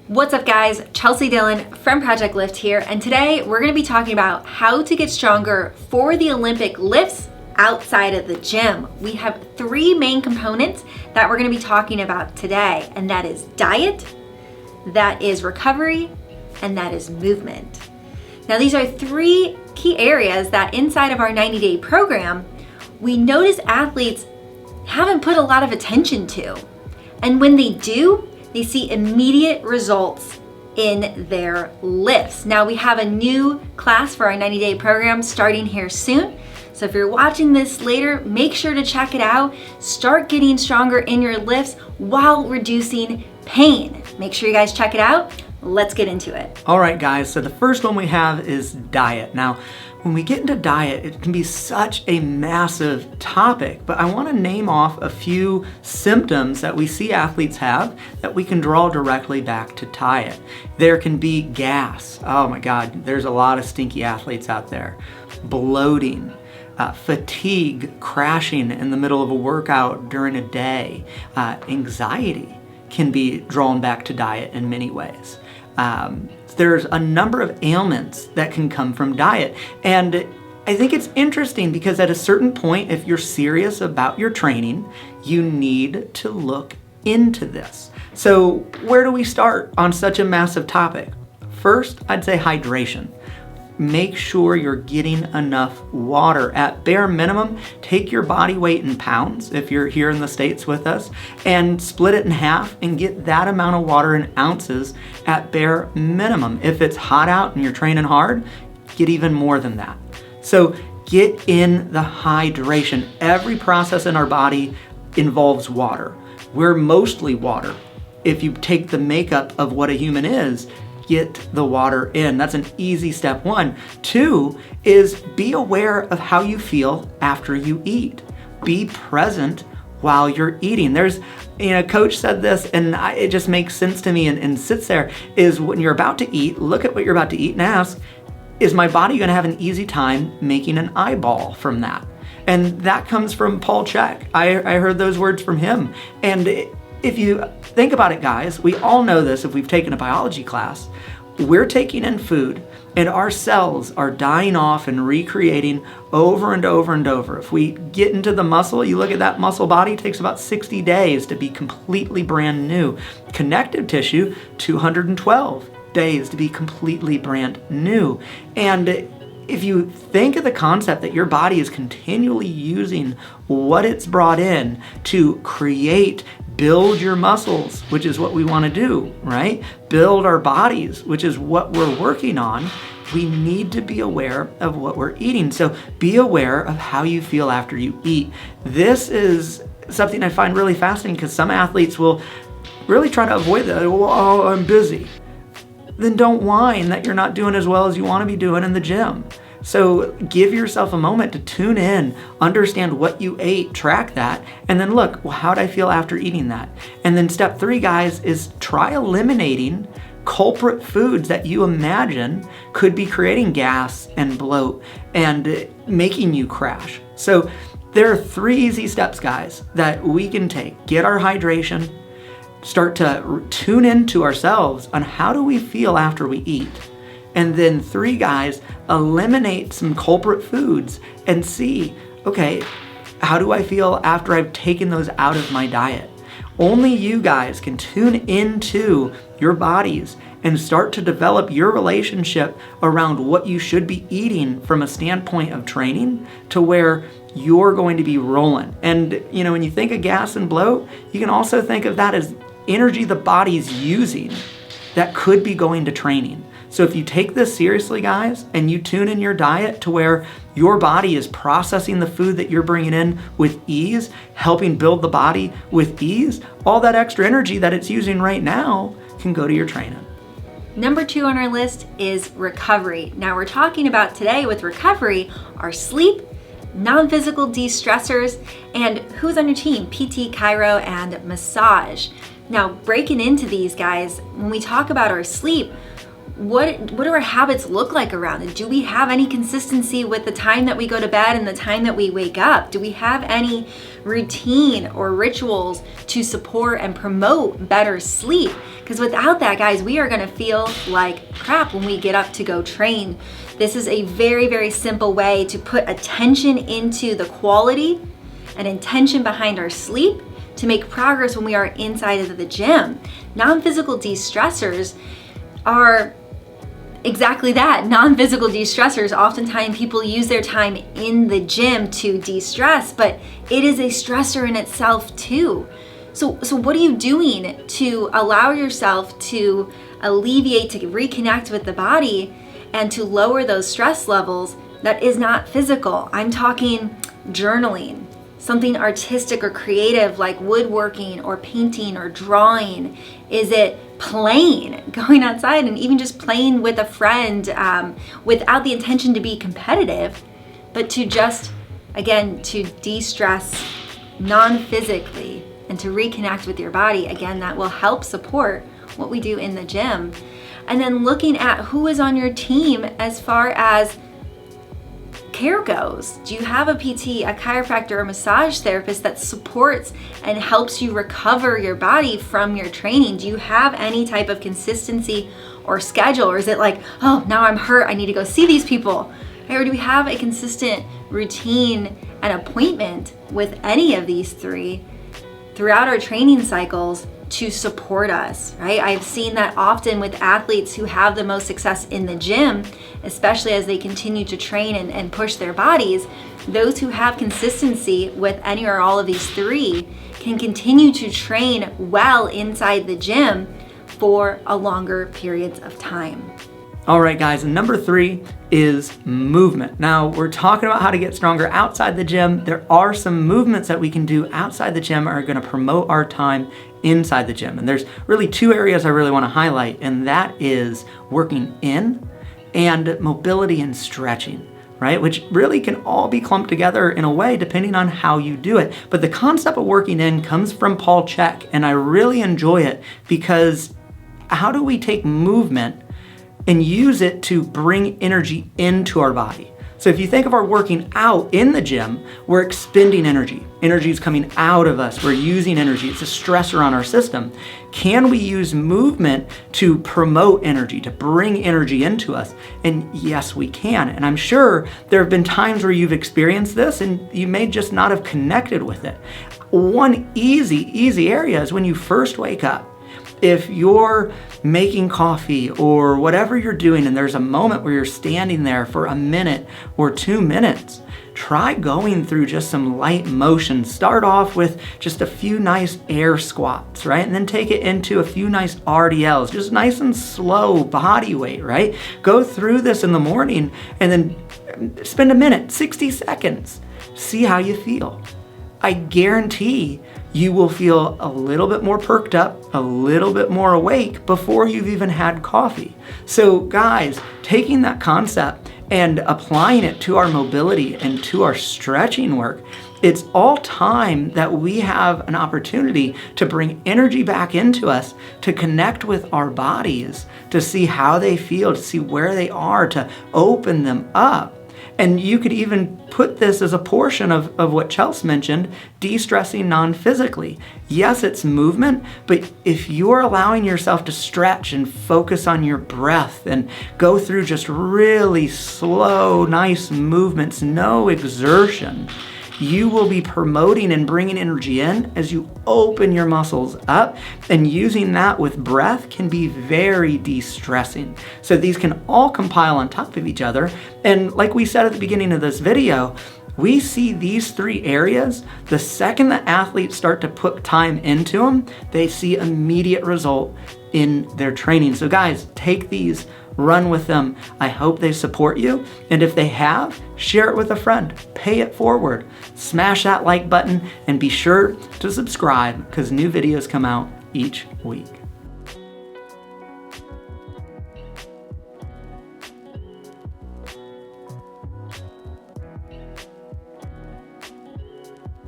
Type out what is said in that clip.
What's up guys, Chelsea Dillon from Project Lift here, and today we're going to be talking about how to get stronger for the Olympic lifts outside of the gym. We have three main components that we're going to be talking about today, and that is diet, that is recovery, and that is movement. Now these are three key areas that inside of our 90-day program, we notice athletes haven't put a lot of attention to. And when they do, they see immediate results in their lifts. Now we have a new class for our 90-day program starting here soon. So if you're watching this later, make sure to check it out. Start getting stronger in your lifts while reducing pain. Make sure you guys check it out. Let's get into it. All right, guys, so the first one we have is diet. Now, when we get into diet, it can be such a massive topic, but I want to name off a few symptoms that we see athletes have that we can draw directly back to diet. There can be gas. Oh my God, there's a lot of stinky athletes out there. Bloating. Fatigue, crashing in the middle of a workout during a day. Anxiety can be drawn back to diet in many ways. There's a number of ailments that can come from diet. And I think it's interesting because at a certain point, if you're serious about your training, you need to look into this. So where do we start on such a massive topic? First, I'd say hydration. Make sure you're getting enough water. At bare minimum, take your body weight in pounds, if you're here in the States with us, and split it in half and get that amount of water in ounces at bare minimum. If it's hot out and you're training hard, get even more than that. So get in the hydration. Every process in our body involves water. We're mostly water. If you take the makeup of what a human is, get the water in. That's an easy step one. Two is be aware of how you feel after you eat. Be present while you're eating. There's, coach said this and it just makes sense to me and sits there, is when you're about to eat, look at what you're about to eat and ask, is my body gonna have an easy time making an eyeball from that? And that comes from Paul Chek. I heard those words from him. And if you think about it, guys, we all know this if we've taken a biology class. We're taking in food and our cells are dying off and recreating over and over and over. If we get into the muscle, you look at that muscle body, it takes about 60 days to be completely brand new. Connective tissue, 212 days to be completely brand new. And if you think of the concept that your body is continually using what it's brought in to create, build your muscles, which is what we want to do, right? Build our bodies, which is what we're working on. We need to be aware of what we're eating. So be aware of how you feel after you eat. This is something I find really fascinating because some athletes will really try to avoid that. Oh, I'm busy. Then don't whine that you're not doing as well as you want to be doing in the gym. So give yourself a moment to tune in, understand what you ate, track that, and then look, well, how'd I feel after eating that? And then step three, guys, is try eliminating culprit foods that you imagine could be creating gas and bloat and making you crash. So there are three easy steps, guys, that we can take. Get our hydration, start to tune into ourselves on how do we feel after we eat. And then three, guys, eliminate some culprit foods and see, okay, how do I feel after I've taken those out of my diet? Only you guys can tune into your bodies and start to develop your relationship around what you should be eating from a standpoint of training to where you're going to be rolling. And, when you think of gas and bloat, you can also think of that as energy the body's using that could be going to training. So if you take this seriously, guys, and you tune in your diet to where your body is processing the food that you're bringing in with ease, helping build the body with ease, all that extra energy that it's using right now can go to your training. Number 2 on our list is recovery. Now we're talking about today with recovery, our sleep, non-physical de-stressors, and who's on your team, PT, chiro, and massage. Now breaking into these, guys, when we talk about our sleep, what do our habits look like around it? Do we have any consistency with the time that we go to bed and the time that we wake up? Do we have any routine or rituals to support and promote better sleep? Because without that, guys, we are gonna feel like crap when we get up to go train. This is a very, very simple way to put attention into the quality and intention behind our sleep to make progress when we are inside of the gym. Non-physical de-stressors are exactly that, non-physical de-stressors. Oftentimes people use their time in the gym to de-stress, but it is a stressor in itself too. So what are you doing to allow yourself to alleviate, to reconnect with the body and to lower those stress levels that is not physical? I'm talking journaling, something artistic or creative like woodworking or painting or drawing. Is it playing, going outside and even just playing with a friend without the intention to be competitive, but to just, again, to de-stress non-physically and to reconnect with your body? Again, that will help support what we do in the gym. And then looking at who is on your team as far as care goes. Do you have a PT, a chiropractor, or massage therapist that supports and helps you recover your body from your training? Do you have any type of consistency or schedule? Or is it like, oh, now I'm hurt, I need to go see these people? Or do we have a consistent routine and appointment with any of these three throughout our training cycles to support us, right? I've seen that often with athletes who have the most success in the gym, especially as they continue to train and push their bodies. Those who have consistency with any or all of these three can continue to train well inside the gym for a longer periods of time. All right, guys, and number 3 is movement. Now, we're talking about how to get stronger outside the gym. There are some movements that we can do outside the gym are gonna promote our time inside the gym. And there's really 2 areas I really wanna highlight, and that is working in and mobility and stretching, right? Which really can all be clumped together in a way depending on how you do it. But the concept of working in comes from Paul Chek, and I really enjoy it because how do we take movement and use it to bring energy into our body? So if you think of our working out in the gym, we're expending energy. Energy is coming out of us. We're using energy. It's a stressor on our system. Can we use movement to promote energy, to bring energy into us? And yes, we can. And I'm sure there have been times where you've experienced this and you may just not have connected with it. One easy area is when you first wake up. If you're making coffee or whatever you're doing and there's a moment where you're standing there for a minute or 2 minutes, try going through just some light motion. Start off with just a few nice air squats, right? And then take it into a few nice RDLs, just nice and slow body weight, right? Go through this in the morning and then spend a minute, 60 seconds. See how you feel. I guarantee you will feel a little bit more perked up, a little bit more awake before you've even had coffee. So guys, taking that concept and applying it to our mobility and to our stretching work, it's all time that we have an opportunity to bring energy back into us, to connect with our bodies, to see how they feel, to see where they are, to open them up. And you could even put this as a portion of what Chelsea mentioned, de-stressing non-physically. Yes, it's movement, but if you're allowing yourself to stretch and focus on your breath and go through just really slow, nice movements, no exertion, you will be promoting and bringing energy in as you open your muscles up, and using that with breath can be very de-stressing. So these can all compile on top of each other. And like we said at the beginning of this video, we see these 3 areas, the second that athletes start to put time into them, they see immediate result in their training. So guys, take these, run with them. I hope they support you. And if they have, share it with a friend, pay it forward, smash that like button, and be sure to subscribe because new videos come out each week.